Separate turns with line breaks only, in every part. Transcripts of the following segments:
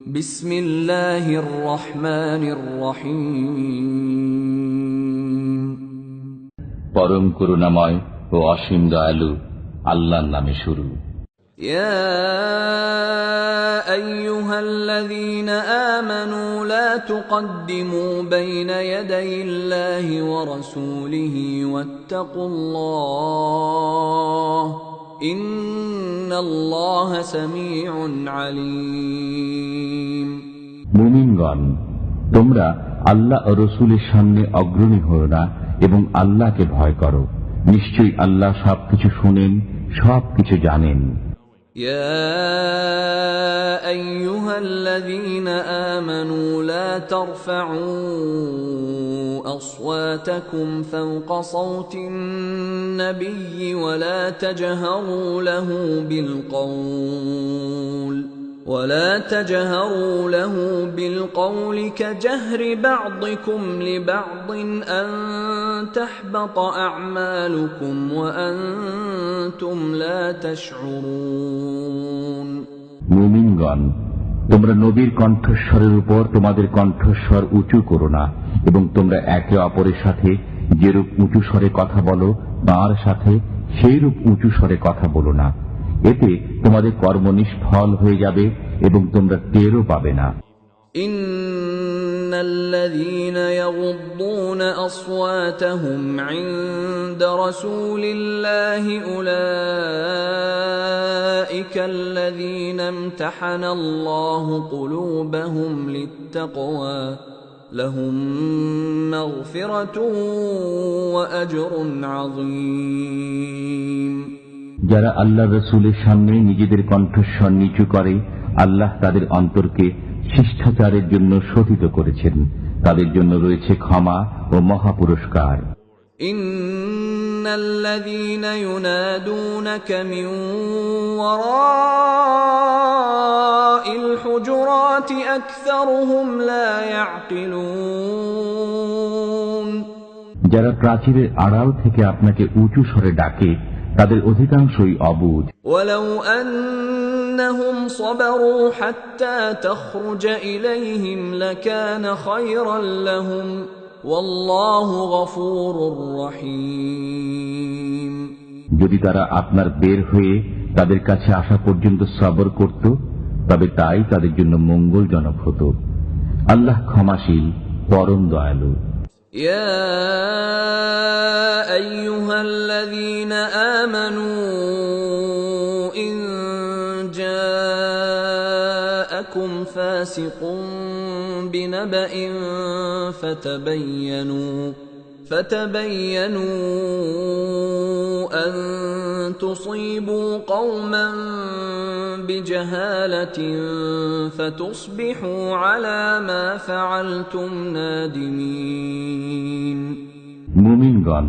বিসমিল্লাহির রহমানির রহিম।
পরম করুণাময় ও অসীম দয়ালু আল্লাহর নামে শুরু।
ইয়া আইয়ুহাল্লাযীনা আমানু লা তুকদ্দিমু বাইনা ইয়াদাইল্লাহি ওয়া রাসূলিহি ওয়াত্তাকুল্লাহ ইন্নাল্লাহা সামিউন আলীম।
মুমিনগণ, তোমরা আল্লাহ ও রসুলের সামনে অগ্রণী হও না এবং আল্লাহকে ভয় করো। নিশ্চয়ই আল্লাহ সবকিছু শুনেন, সবকিছু জানেন।
يا أيها الذين آمنوا لا ترفعوا أصواتكم فوق صوت النبي ولا تجهروا له بالقول كجهر بعضكم لبعض أن تحبط أعمالكم وأنتم لا تشعرون।
মুমিনগণ, তোমরা নবীর কণ্ঠস্বরের উপর তোমাদের কণ্ঠস্বর উঁচু করো না এবং তোমরা একে অপরের সাথে যেরূপ উঁচু স্বরে কথা বলো তার সাথে সেইরূপ উঁচু স্বরে কথা বলো না। এতে তোমাদের কর্ম নিষ্ফল হয়ে যাবে এবং তোমরা টেরও পাবে না।
ইন্নাল্লাযীনা ইয়াগুদ্দুনা আসওয়াতাহুম ইনদা রাসূলিল্লাহি উলাইকাল্লাযীনা ইমতাহানাল্লাহু কুলুবাহুম লিত্তাকওয়া লাহুম মাগফিরাতুন ওয়া আজরুন আযীম।
যারা আল্লাহ রসুলের সামনে নিজেদের কণ্ঠস্বর নিচু করে, আল্লাহ তাদের অন্তরকে শিষ্টাচারের জন্য শোধিত করেছেন। তাদের জন্য রয়েছে ক্ষমা ও মহাপুরস্কার।
ইন্নাল্লাযীনা ইউনাদুনাকা মিন ওয়ারাইল হুজুরাতি আকসারুহুম লা ইয়াকিলুন।
যারা প্রাচীরের আড়াল থেকে আপনাকে উঁচু স্বরে ডাকে তাদের অধিকাংশই অবুঝ।
ওয়ালাউ আন্নাহুম সাবারু হাত্তা তাখরুজা ইলাইহিম লাকানা খায়রান লাহুম ওয়াল্লাহু গফুরুর রহিম।
যদি তারা আপনার বের হয়ে তাদের কাছে আসা পর্যন্ত সবর করত তবে তাই তাদের জন্য মঙ্গলজনক হতো। আল্লাহ ক্ষমাশীল, পরম দয়ালু।
يا أيها الذين آمنوا إن جاءكم فاسق بنبأ فتبينوا أن تصيبوا قوما بجهالة فتصبحوا على ما فعلتم نادمين।
মুমিনগণ,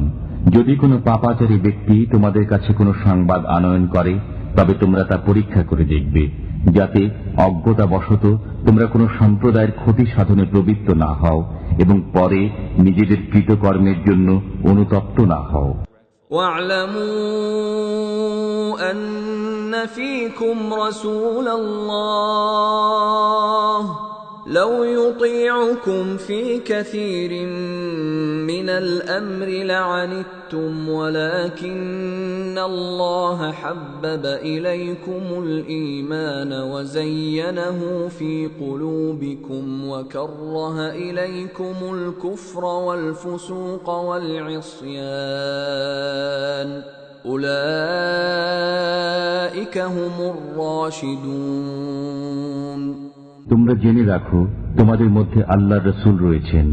যদি কোনো পাপাচারী ব্যক্তি তোমাদের কাছে কোনো সংবাদ আনয়ন করে তবে তোমরা তা পরীক্ষা করে দেখবে, যাতে অজ্ঞতাবশত তোমরা কোনো সম্প্রদায়ের ক্ষতি সাধনে প্রবৃত্ত না হও এবং পরে নিজেদের কৃতকর্মের জন্য অনুতপ্ত না হও।
واعلموا أن فيكم رسول الله لو يطيعكم في كثير من الأمر لعنتم ولكن الله حبب إليكم الإيمان وزينه في قلوبكم وكره إليكم الكفر والفسوق والعصيان أولئك هم الراشدون।
তোমরা জেনে রাখো, তোমাদের মধ্যে আল্লাহর রসুল রয়েছেন।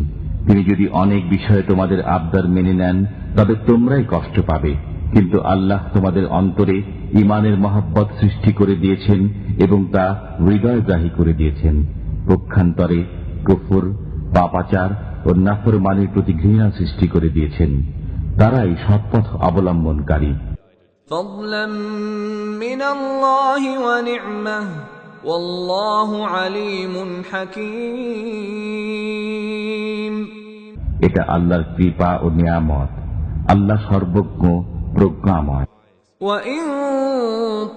তিনি যদি অনেক বিষয়ে তোমাদের আবদার মেনে নেন তবে তোমরাই কষ্ট পাবে, কিন্তু আল্লাহ তোমাদের অন্তরে ঈমানের মহব্বত সৃষ্টি করে দিয়েছেন এবং তা হৃদয়গ্রাহী করে দিয়েছেন। পক্ষান্তরে কুফর, পাপাচার ও নাফরমানির প্রতি ঘৃণা সৃষ্টি করে দিয়েছেন। তারাই সৎপথ অবলম্বনকারী।
ফাদলাম মিনাল্লাহি ওয়া নি'মাহ ওয়াল্লাহু আলীমুন হাকীম।
এটা আল্লাহর কৃপা ও নিয়ামত। আল্লাহ সর্বজ্ঞ, প্রজ্ঞাময়।
وَإِن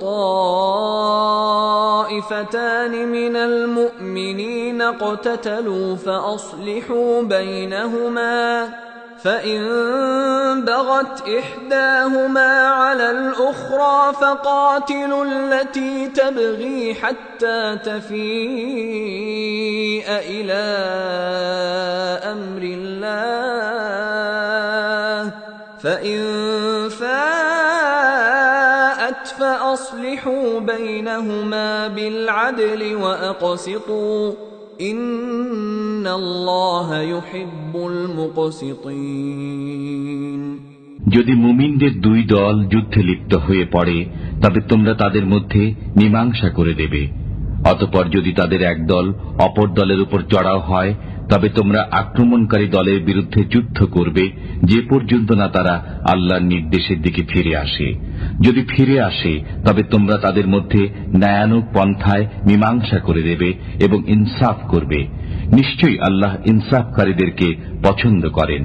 طَائِفَ طائفتان من المؤمنين اقتتلوا فأصلحوا بينهما فإن بغت إحداهما على الأخرى فقاتلوا التي تبغي حتى تفيء إلى أمر الله فإن فاءت فأصلحوا بينهما بالعدل وأقسطوا إن الله يحب المقسطين
যদি মুমিনদের দুই দল যুদ্ধে লিপ্ত হয়ে পড়ে তবে তোমরা তাদের মধ্যে মীমাংসা করে দেবে। অতঃপর যদি তাদের এক দল অপর দলের উপর চড়াও হয় তবে তোমরা আক্রমণকারী দলের বিরুদ্ধে যুদ্ধ করবে যে পর্যন্ত না তারা আল্লাহর নির্দেশের দিকে ফিরে আসে। যদি ফিরে আসে তবে তোমরা তাদের মধ্যে ন্যায়ানুগ পন্থায় মীমাংসা করে দেবে এবং ইনসাফ করবে। নিশ্চয়ই আল্লাহ ইনসাফকারীদেরকে পছন্দ করেন।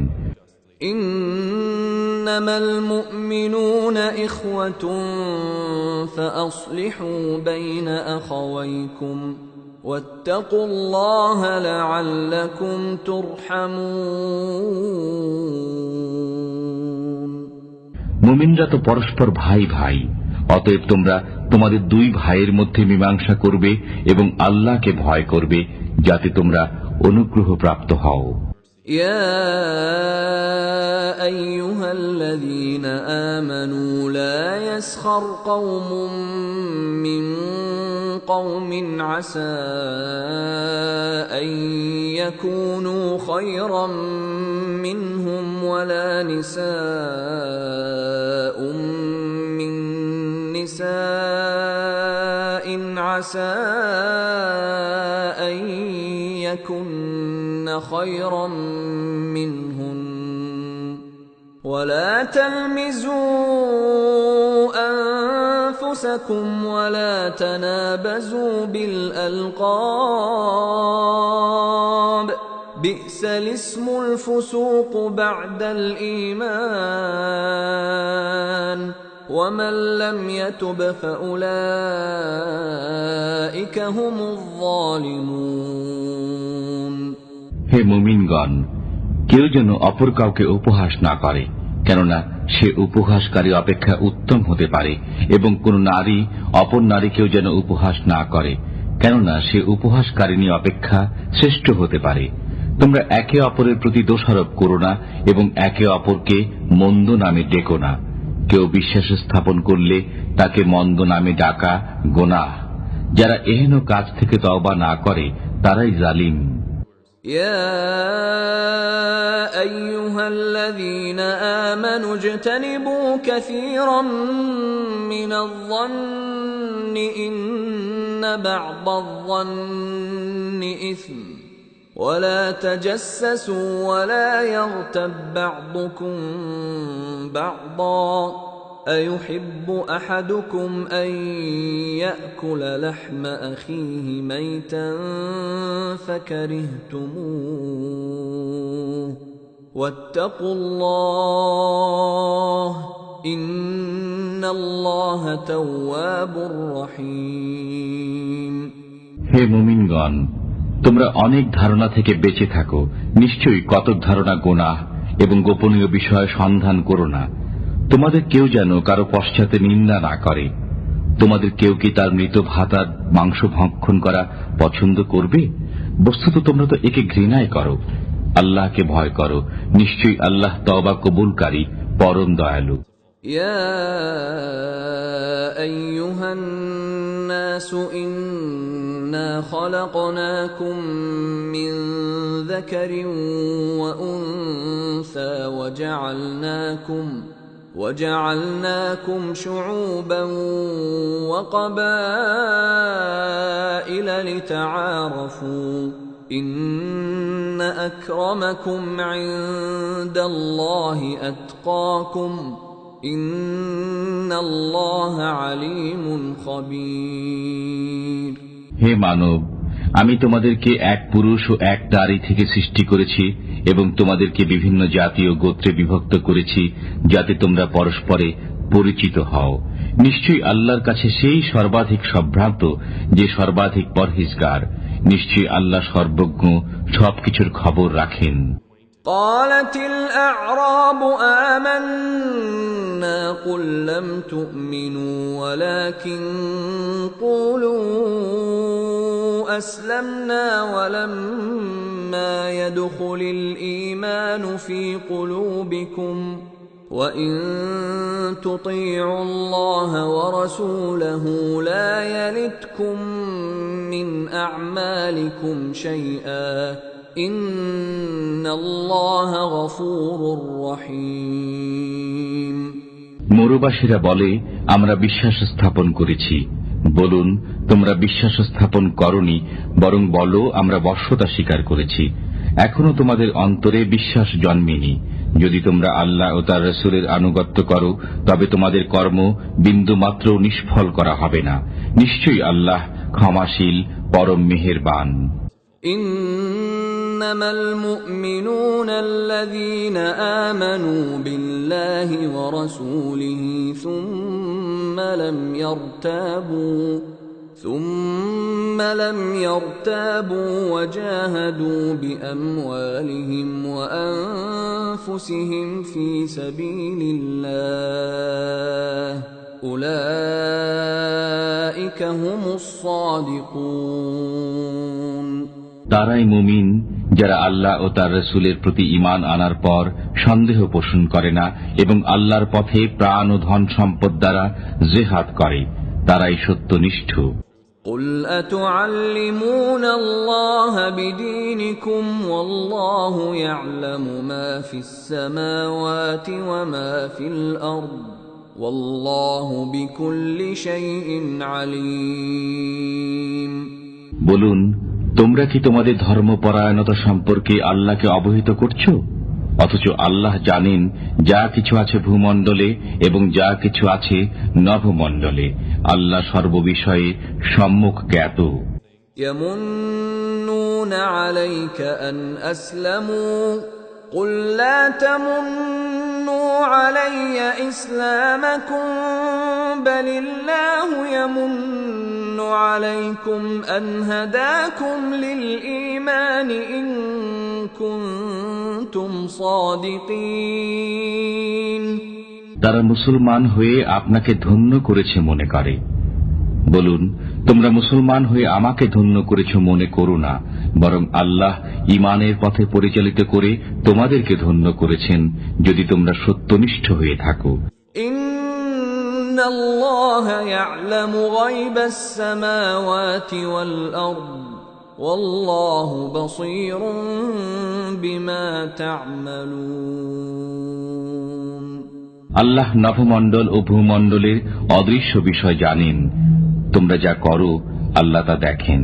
إنما المؤمنون إخوة فأصلحوا بين أخويكم واتقوا الله لعلكم ترحمون
মুমিনরা তো পরস্পর ভাই ভাই, অতএব তোমরা তোমাদের দুই ভাইয়ের মধ্যে মীমাংসা করবে এবং আল্লাহকে ভয় করবে যাতে তোমরা অনুগ্রহ প্রাপ্ত হও।
يا أيها الذين آمنوا لا يسخر قوم من قوم عسى أن يكونوا خيرا منهم ولا نساء من نساء عسى أن يكن خيرا منهن ولا تلمزوا أنفسكم ولا تنابزوا بالألقاب بئس الاسم الفسوق بعد الإيمان ومن لم يتب فأولئك هم الظالمون
হে মুমিনগণ, কেউ যেন অপর কাউকে উপহাস না করে, কেননা সে উপহাসকারী অপেক্ষা উত্তম হতে পারে, এবং কোন নারী অপর নারীকেও যেন উপহাস না করে, কেননা সে উপহাসকারিণী অপেক্ষা শ্রেষ্ঠ হতে পারে। তোমরা একে অপরের প্রতি দোষারোপ করো না এবং একে অপরকে মন্দ নামে ডেকো না। কেউ বিশ্বাস স্থাপন করলে তাকে মন্দ নামে ডাকা গোনাহ। যারা এহেন কাজ থেকে তওবা না করে তারাই জালিম।
يا أيها الذين آمنوا اجتنبوا كثيرا من الظن إن بعض الظن إثم ولا تجسسوا ولا يغتب بعضكم بعضا أيحب أحدكم أن يأكل لحم أخيه ميتا فكرهتموه واتقوا الله إن الله تواب رحيم
হে মুমিনগণ, তোমরা অনেক ধারণা থেকে বেঁচে থাকো। নিশ্চয়ই কতক ধারণা গুনাহ এবং গোপনীয় বিষয় সন্ধান করো না। তোমাদের কেউ যেন কারো পশ্চাতে নিন্দা না করে। তোমাদের কেউ কি তার মৃত ভাতার মাংস ভক্ষণ করা পছন্দ করবে? বস্তুত তোমরা তো একে ঘৃণাই করো। আল্লাহকে ভয় করো, নিশ্চয়ই আল্লাহ তওবা কবুলকারী, পরম দয়ালু।
يا أيها الناس إنا خلقناكم من ذكر وأنثى وجعلناكم شعوبا وقبائل لتعارفوا إن أكرمكم عند الله أتقاكم إن الله عليم خبير
হে মানব, আমি তোমাদেরকে এক পুরুষ ও এক নারী থেকে সৃষ্টি করেছি এবং তোমাদেরকে বিভিন্ন জাতি ও গোত্রে বিভক্ত করেছি যাতে তোমরা পরস্পরে পরিচিত হও। নিশ্চয়ই আল্লাহর কাছে সেই সর্বাধিক সম্ভ্রান্ত যে সর্বাধিক পরহেজগার। নিশ্চয়ই আল্লাহ সর্বজ্ঞ, সবকিছুর খবর রাখেন।
قالت الأعراب آمنا قل لم تؤمنوا ولكن قولوا أسلمنا ولما يدخل الإيمان في قلوبكم وإن تطيعوا الله ورسوله لا يلتكم من أعمالكم شيئا ইন্নাল্লাহা গফুরুর রহিম।
মরুবাসীরা বলে, আমরা বিশ্বাস স্থাপন করেছি। বলুন, তোমরা বিশ্বাস স্থাপন করনি, বরং বলো আমরা বশ্যতা স্বীকার করেছি। এখনো তোমাদের অন্তরে বিশ্বাস জন্মেনি। যদি তোমরা আল্লাহ ও তার রাসূলের আনুগত্য করো, তবে তোমাদের কর্ম বিন্দুমাত্র নিষ্ফল করা হবে না। নিশ্চয়ই আল্লাহ ক্ষমাশীল, পরম মেহেরবান।
إنما المؤمنون الذين آمنوا بالله ورسوله ثم لم يرتابوا وجاهدوا بأموالهم وأنفسهم في سبيل الله أولئك هم الصادقون।
তারাই মুমিন যারা আল্লাহ ও তার রাসূলের প্রতি ঈমান আনার পর সন্দেহ পোষণ করে না এবং আল্লাহর পথে প্রাণ ও ধন সম্পদ দ্বারা জিহাদ করে, তারাই সত্যনিষ্ঠ।
قل أتعلمون الله بدينكم والله يعلم ما في السماوات وما في الأرض والله بكل شيء عليم।
বলুন, তোমরা কি তোমাদের ধর্মপরায়ণতা সম্পর্কে আল্লাহকে অবহিত করছো? অথচ আল্লাহ জানেন যা কিছু আছে ভূমণ্ডলে এবং যা কিছু আছে নভমণ্ডলে। আল্লাহ সর্ববিষয়ে সম্যক জ্ঞাত।
ইয়ামুন্নুনা আলাইকা আন আসলামু কুল লা তামুন্নু আলাইয়া ইসলামাকুম বালিল্লাহু ইয়ামুন্নু আলাইকুম আন হাদাকুম লিল ঈমান ইন কুনতুম সাদিকিন।
তারা মুসলমান হয়ে আপনাকে ধন্য করেছে মনে করে। বলুন, তোমরা মুসলমান হয়ে আমাকে ধন্য করেছ মনে করো না, বরং আল্লাহ ঈমানের পথে পরিচালিত করে তোমাদেরকে ধন্য করেছেন যদি তোমরা সত্যনিষ্ঠ হয়ে থাকো।
ইন্নাল্লাহা ইয়া'লামু গায়বাস সামাওয়াতি ওয়াল আরদ ওয়াল্লাহু বাসীরুম বিমা তা'মালুন।
আল্লাহ নভমণ্ডল ও ভূমণ্ডলের অদৃশ্য বিষয় জানেন। তোমরা যা করো আল্লাহ তা দেখেন।